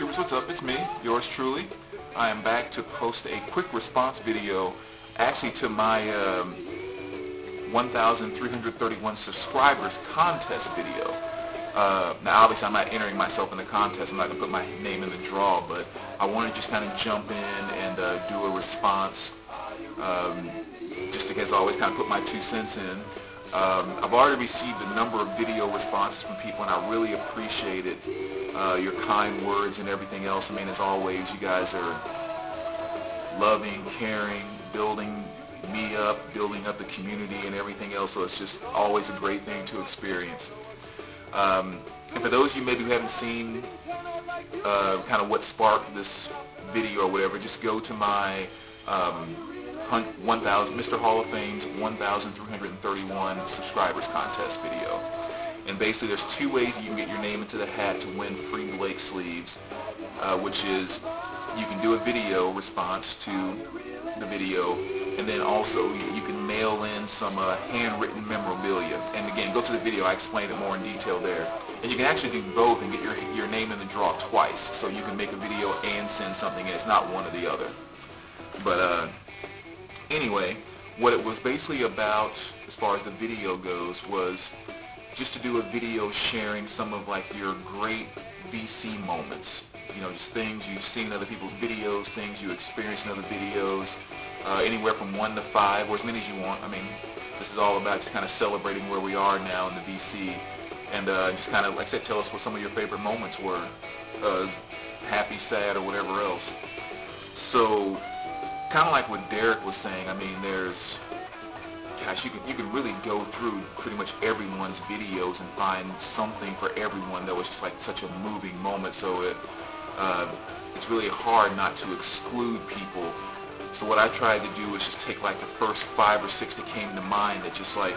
YouTubers, what's up? It's me, yours truly. I am back to post a quick response video, actually to my 1,331 subscribers contest video. Now obviously I'm not entering myself in the contest, I'm not going to put my name in the draw, but I want to just kind of jump in and do a response, just to, as always, kind of put my 2 cents in. I've already received a number of video responses from people, and I really appreciate it. Your kind words and everything else. I mean, as always, you guys are loving, caring, building me up, building up the community and everything else, so it's just always a great thing to experience. And for those of you maybe who haven't seen kind of what sparked this video or whatever, just go to my Mr. Hall of Fame's 1,331 subscribers contest video. And basically there's 2 ways you can get your name into the hat to win free Blake sleeves, which is you can do a video response to the video, and then also you can mail in some handwritten memorabilia. And again, go to the video, I explained it more in detail there. And you can actually do both and get your name in the draw twice. So you can make a video and send something in. It's not one or the other. But anyway, what it was basically about, as far as the video goes, was just to do a video sharing some of like your great VC moments. You know, just things you've seen in other people's videos, things you experienced in other videos, anywhere from 1 to 5, or as many as you want. I mean, this is all about just kind of celebrating where we are now in the VC, and just kind of, like I said, tell us what some of your favorite moments were, happy, sad, or whatever else. So, kind of like what Derek was saying, I mean, there's, gosh, you can really go through pretty much everyone's videos and find something for everyone that was just like such a moving moment. So it's really hard not to exclude people. So what I tried to do was just take like the first 5 or 6 that came to mind that just like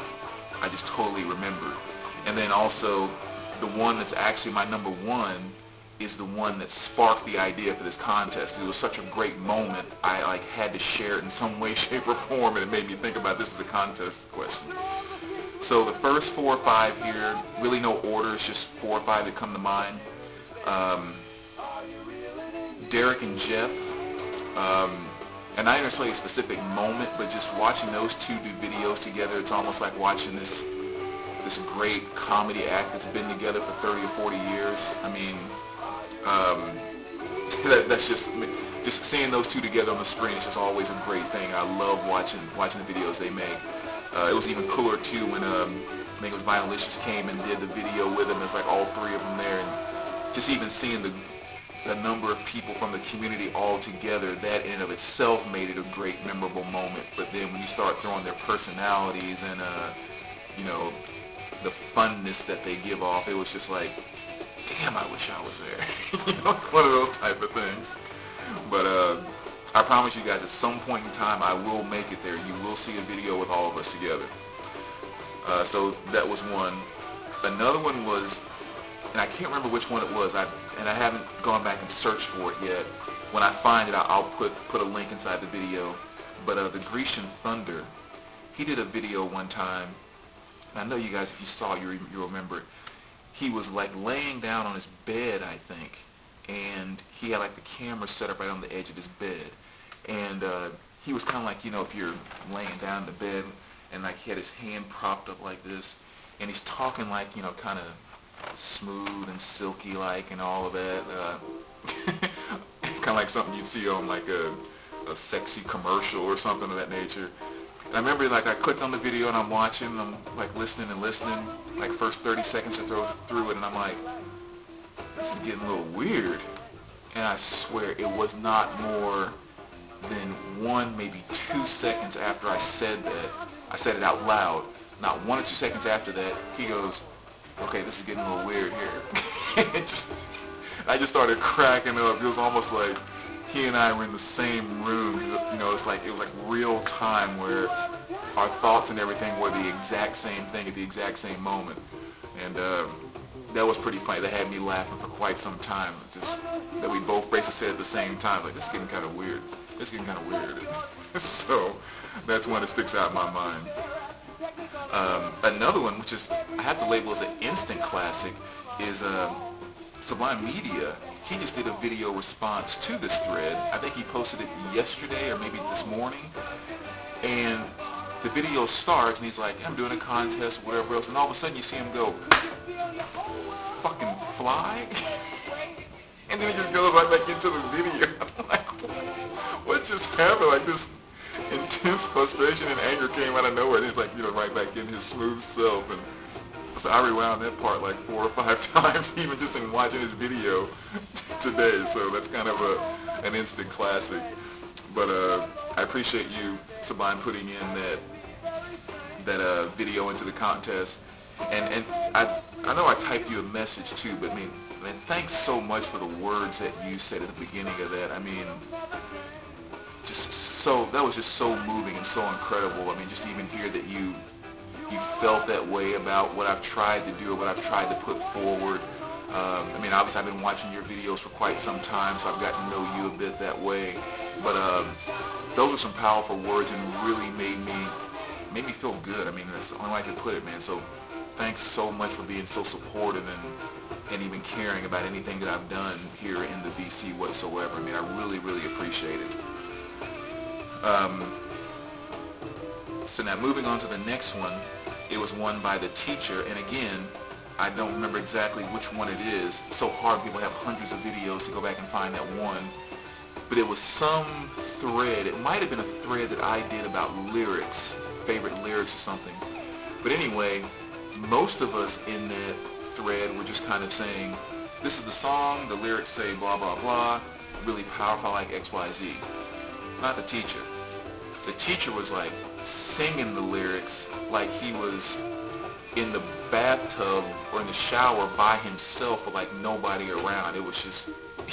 I just totally remembered. And then also the one that's actually my number 1 is the one that sparked the idea for this contest. It was such a great moment, I like had to share it in some way, shape, or form, and it made me think about this as a contest question. So the first 4 or 5 here, really no order, it's just 4 or 5 that come to mind. Derek and Jeff, and not even necessarily a specific moment, but just watching those 2 do videos together, it's almost like watching this great comedy act that's been together for 30 or 40 years. I mean, that's just seeing those 2 together on the screen is just always a great thing. I love watching the videos they make. It was even cooler too when I think it was Vinylicious came and did the video with them. It's like all 3 of them there, and just even seeing the number of people from the community all together, that in and of itself made it a great, memorable moment. But then when you start throwing their personalities and you know, the funness that they give off, it was just like, damn, I wish I was there. You know, one of those type of things. But I promise you guys, at some point in time, I will make it there. You will see a video with all of us together. So that was one. Another one was, and I can't remember which one it was, and I haven't gone back and searched for it yet. When I find it, I'll put a link inside the video. But the Grecian Thunder, he did a video one time, and I know you guys, if you saw it, you'll remember it. He was like laying down on his bed, I think, and he had like the camera set up right on the edge of his bed, and he was kind of like, you know, if you're laying down in the bed, and like he had his hand propped up like this, and he's talking like, you know, kind of smooth and silky like and all of that, kind of like something you'd see on like a sexy commercial or something of that nature. And I remember, like, I clicked on the video and I'm watching, and I'm like listening and listening, like first 30 seconds to throw through it, and I'm like, this is getting a little weird. And I swear it was not more than 1, maybe 2 seconds after I said that, I said it out loud, not 1 or 2 seconds after that, he goes, okay, this is getting a little weird here. I just started cracking up. It was almost like he and I were in the same room. You know, it was like real time where our thoughts and everything were the exact same thing at the exact same moment. And that was pretty funny. That had me laughing for quite some time. Just that we both basically said at the same time, like, this is getting kind of weird. This is getting kind of weird. So that's one that sticks out in my mind. Another one, which is, I have to label as an instant classic, is Sublime Media. he just did a video response to this thread. I think he posted it yesterday or maybe this morning. And the video starts and he's like, I'm doing a contest, whatever else. And all of a sudden you see him go, fucking fly? And then he just goes right back into the video. I'm like, what just happened? Like this intense frustration and anger came out of nowhere. And he's like, right back in his smooth self. And so I rewound that part like 4 or 5 times, even just in watching his video today. So that's kind of an instant classic. But I appreciate you, Sublime, putting in that video into the contest. And I know I typed you a message too, but I mean, man, thanks so much for the words that you said at the beginning of that. I mean, that was just so moving and so incredible. I mean, just to even hear that you felt that way about what I've tried to do or what I've tried to put forward. I mean, obviously I've been watching your videos for quite some time, so I've gotten to know you a bit that way. But those are some powerful words and really made me feel good. I mean, that's the only way I could put it, man. So thanks so much for being so supportive and even caring about anything that I've done here in the VC whatsoever. I mean, I really, really appreciate it. So now moving on to the next one, it was one by the teacher, and again, I don't remember exactly which one it is. It's so hard, people have hundreds of videos to go back and find that one. But it was some thread, it might have been a thread that I did about lyrics, favorite lyrics or something. But anyway, most of us in that thread were just kind of saying, this is the song, the lyrics say blah blah blah, really powerful, like XYZ. Not the teacher. The teacher was like singing the lyrics like he was in the bathtub or in the shower by himself with like nobody around. It was just,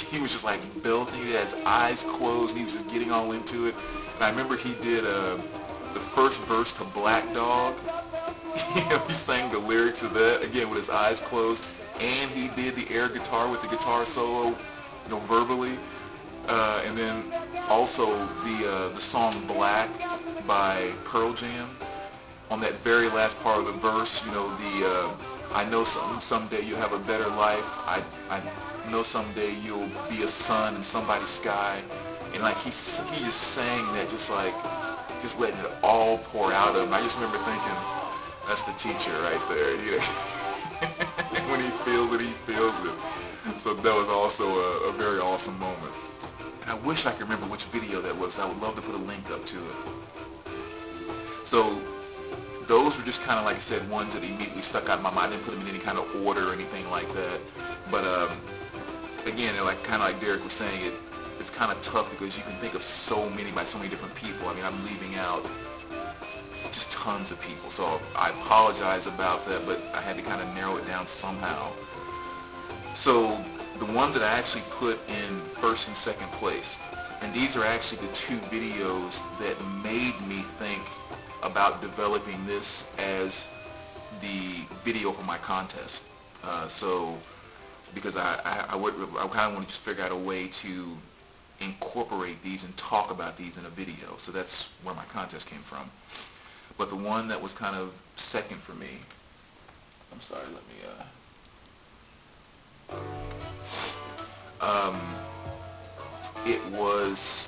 he was just like belting. He had his eyes closed and he was just getting all into it. And I remember he did the first verse to Black Dog. He sang the lyrics of that again with his eyes closed, and he did the air guitar with the guitar solo, verbally. And then also the song Black by Pearl Jam. On that very last part of the verse, I know someday you'll have a better life. I know someday you'll be a sun in somebody's sky. And like he just sang that, just letting it all pour out of him. I just remember thinking, that's the teacher right there. When he feels it, he feels it. So that was also a very awesome moment. And I wish I could remember which video that was. I would love to put a link up to it. So those were just kind of, like I said, ones that immediately stuck out in my mind. I didn't put them in any kind of order or anything like that. But again, kind of like Derek was saying, it's kind of tough because you can think of so many by so many different people. I mean, I'm leaving out just tons of people. So I apologize about that, but I had to kind of narrow it down somehow. So the ones that I actually put in first and second place, and these are actually the 2 videos that made me think about developing this as the video for my contest. Because I kind of want to just figure out a way to incorporate these and talk about these in a video. So that's where my contest came from. But the one that was kind of second for me, I'm sorry, let me, it was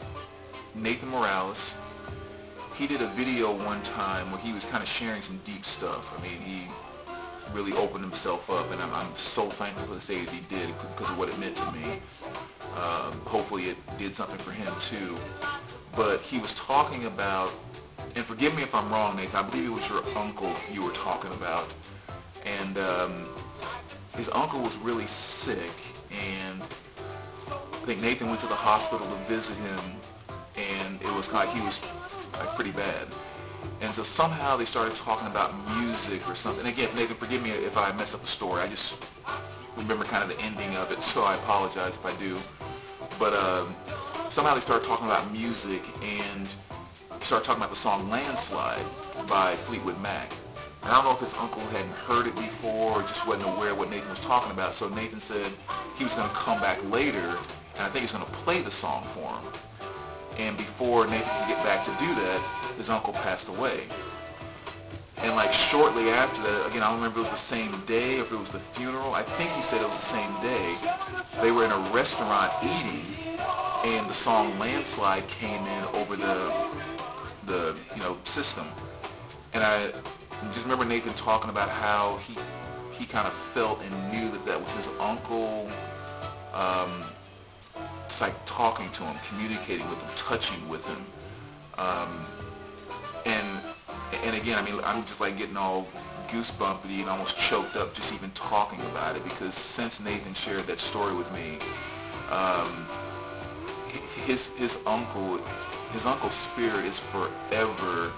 Nathan Morales. He did a video one time where he was kind of sharing some deep stuff. I mean, he really opened himself up, and I'm so thankful for the say that he did because of what it meant to me. Hopefully it did something for him too. But he was talking about, and forgive me if I'm wrong, Nathan, I believe it was your uncle you were talking about. And his uncle was really sick, and I think Nathan went to the hospital to visit him, and it was kind of, he was pretty bad. And so somehow they started talking about music or something. And again, Nathan, forgive me if I mess up the story. I just remember kind of the ending of it, so I apologize if I do. But somehow they started talking about music and started talking about the song Landslide by Fleetwood Mac. And I don't know if his uncle hadn't heard it before or just wasn't aware of what Nathan was talking about. So Nathan said he was going to come back later, and I think he was going to play the song for him. And before Nathan could get back to do that, his uncle passed away. And like shortly after that, again, I don't remember if it was the same day or if it was the funeral. I think he said it was the same day. They were in a restaurant eating, and the song "Landslide" came in over the system. And I just remember Nathan talking about how he kind of felt and knew that that was his uncle. It's like talking to him, communicating with him, touching with him. And again, I mean, I'm just like getting all goosebumpy and almost choked up just even talking about it, because since Nathan shared that story with me, his uncle's spirit is forever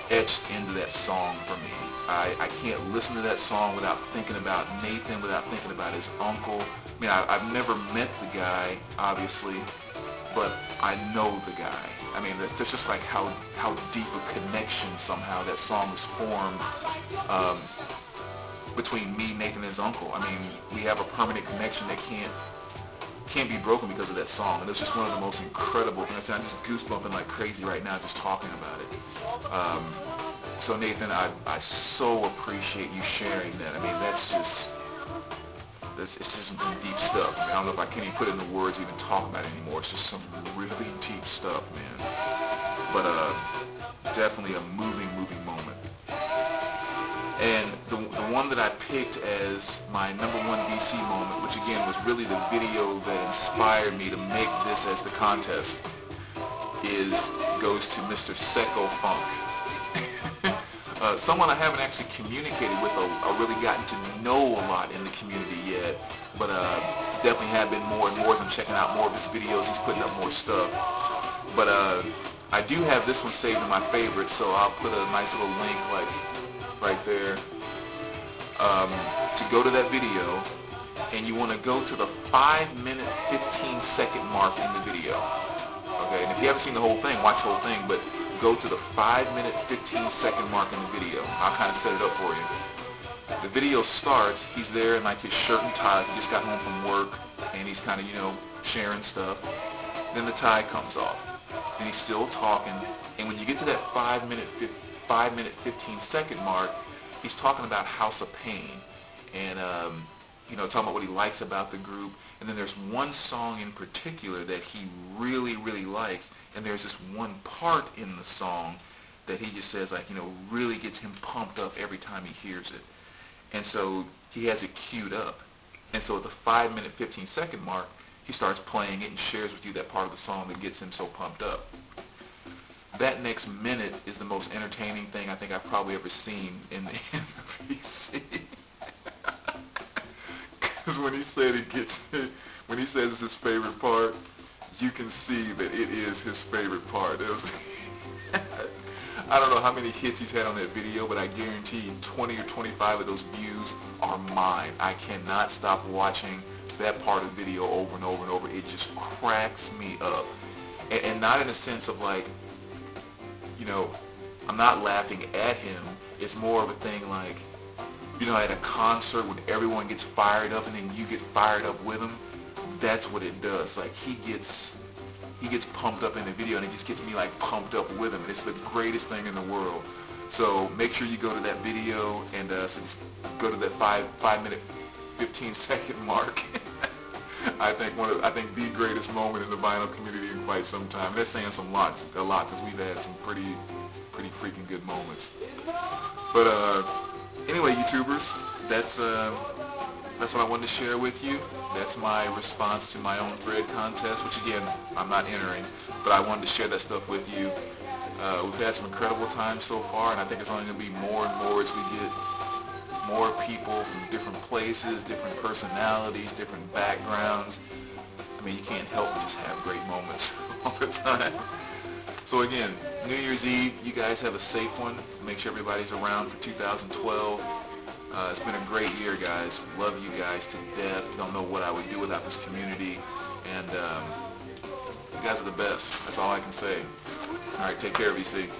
etched into that song for me. I can't listen to that song without thinking about Nathan, without thinking about his uncle. I mean, I've never met the guy, obviously, but I know the guy. I mean, there's just like how deep a connection somehow that song is formed between me, Nathan, and his uncle. I mean, we have a permanent connection that can't be broken because of that song. And it's just one of the most incredible things. I'm just goosebumping like crazy right now just talking about it. So Nathan, I so appreciate you sharing that. I mean, it's just some deep stuff. I mean, I don't know if I can even put it into words or even talk about it anymore. It's just some really deep stuff, man. But definitely a moving moment. And the one that I picked as my number one DC moment, which again was really the video that inspired me to make this as the contest, goes to Mr. Secco Funk. Someone I haven't actually communicated with or really gotten to know a lot in the community yet, but definitely have been more and more as I'm checking out more of his videos. He's putting up more stuff. But I do have this one saved in my favorites, so I'll put a nice little link like right there to go to that video, and you want to go to the 5-minute 15-second mark in the video. Okay, and if you haven't seen the whole thing, watch the whole thing, but go to the 5-minute 15-second mark in the video. I'll kind of set it up for you. The video starts, he's there in like his shirt and tie, he just got home from work, and he's kind of, sharing stuff. Then the tie comes off, and he's still talking, and when you get to that 5-minute 15-second mark, he's talking about House of Pain, and talking about what he likes about the group. And then there's one song in particular that he really likes, and there's this one part in the song that he just says, like, really gets him pumped up every time he hears it. And so he has it queued up, and so at the 5-minute 15-second mark, he starts playing it and shares with you that part of the song that gets him so pumped up. That next minute is the most entertaining thing I think I've probably ever seen in the PC. Because when he says it's his favorite part, you can see that it is his favorite part. I don't know how many hits he's had on that video, but I guarantee 20 or 25 of those views are mine. I cannot stop watching that part of the video over and over and over. It just cracks me up. And not in a sense of like, I'm not laughing at him. It's more of a thing like, at a concert when everyone gets fired up and then you get fired up with him. That's what it does. Like he gets pumped up in the video, and it just gets me like pumped up with him. And it's the greatest thing in the world. So make sure you go to that video and so just go to that 5-minute 15-second mark. I think the greatest moment in the vinyl community in quite some time. That's saying a lot because we've had some pretty freaking good moments. But anyway, YouTubers, that's what I wanted to share with you. That's my response to my own thread contest, which again I'm not entering, but I wanted to share that stuff with you. We've had some incredible times so far, and I think it's only going to be more and more as we get more people from different places, different personalities, different backgrounds. I mean, you can't help but just have great moments all the time. So again, New Year's Eve, you guys have a safe one. Make sure everybody's around for 2012. It's been a great year, guys. Love you guys to death. Don't know what I would do without this community. And you guys are the best. That's all I can say. All right, take care, VC.